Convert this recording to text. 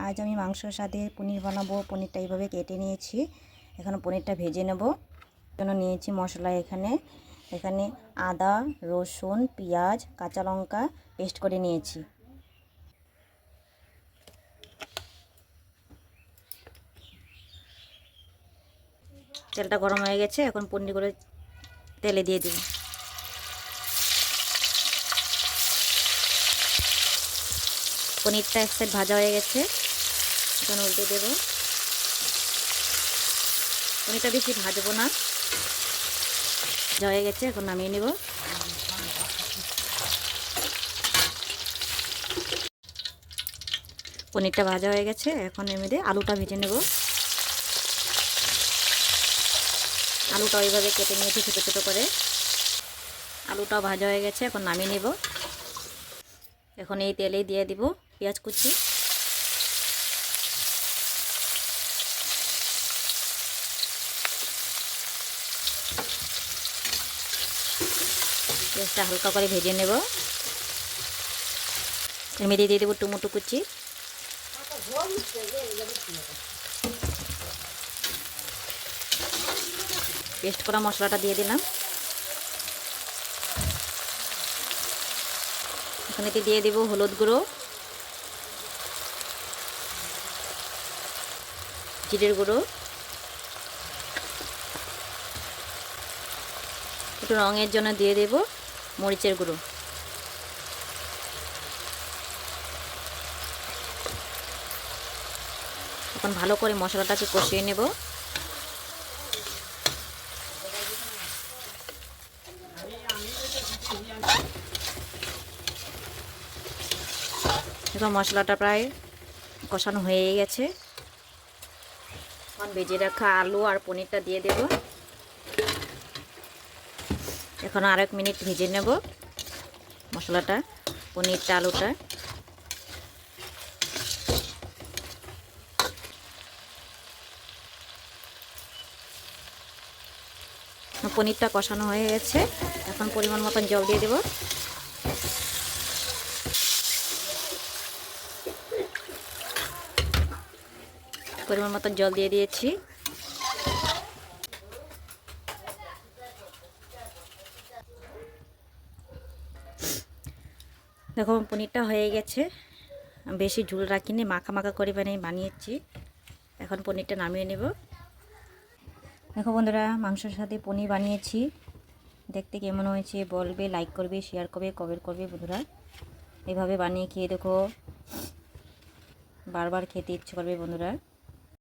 আজ আমি মাংসর সাথে পনির বানাবো। পনিরটা এইভাবে কেটে নিয়েছি, এখন পনিরটা ভেজে নেব। জন্য নিয়েছি মশলা, এখানে আদা, রসুন, পেঁয়াজ, কাঁচা লঙ্কা পেস্ট করে নিয়েছি। তেলটা গরম হয়ে গেছে, এখন পনিরগুলো তেলে দিয়ে দিব। পনিরটা এক সাইড ভাজা হয়ে গেছে, এখন উল্টে দেব। পনিরটা বেশি ভাজবো না, ভাজা হয়ে গেছে, এখন নামিয়ে নেব। পনিরটা ভাজা হয়ে গেছে, এখন এর মধ্যে আলুটা ভেজে নেব। আলুটা ওইভাবে কেটে নিয়েছি ছোটো ছোটো করে। আলুটাও ভাজা হয়ে গেছে, এখন নামিয়ে নেব। এখন এই তেলেই দিয়ে দিব পেঁয়াজ কুচি, পেঁয়াজটা হালকা করে ভেজে নেব। এর মধ্যে দিয়ে দেবো টমেটো কুচি, পেস্ট করা মশলাটা দিয়ে দিলাম। এখানে দিয়ে দেব হলুদ গুঁড়ো, জিরের গুঁড়ো, একটু রঙের জন্য দিয়ে দেব মরিচের গুঁড়ো। এখন ভালো করে মশলাটাকে কষিয়ে নেব। এখন মশলাটা প্রায় কষানো হয়ে গেছে, এখন ভেজে রাখা আলু আর পনিরটা দিয়ে দেব। এখন আর 1 মিনিট ভেজে নেব মশলাটা, পনিরটা, আলুটা। পনিরটা কষানো হয়ে গেছে, এখন পরিমাণ মতন জল দিয়ে দেব। পরিমাণ মতন জল দিয়ে দিয়েছি। দেখো পনিরটা হয়ে গেছে, বেশি ঝোল রাখিনি, মাখা মাখা করে বানিয়েছি। এখন পনিরটা নামিয়ে নেব। দেখো বন্ধুরা, মাংসের সাথে পনির বানিয়েছি, দেখতে কেমন হয়েছে বলবে, লাইক করবে, শেয়ার করবে, কমেন্ট করবে। বন্ধুরা এভাবে বানিয়ে খেয়ে দেখো, বারবার খেতে ইচ্ছে করবে বন্ধুরা।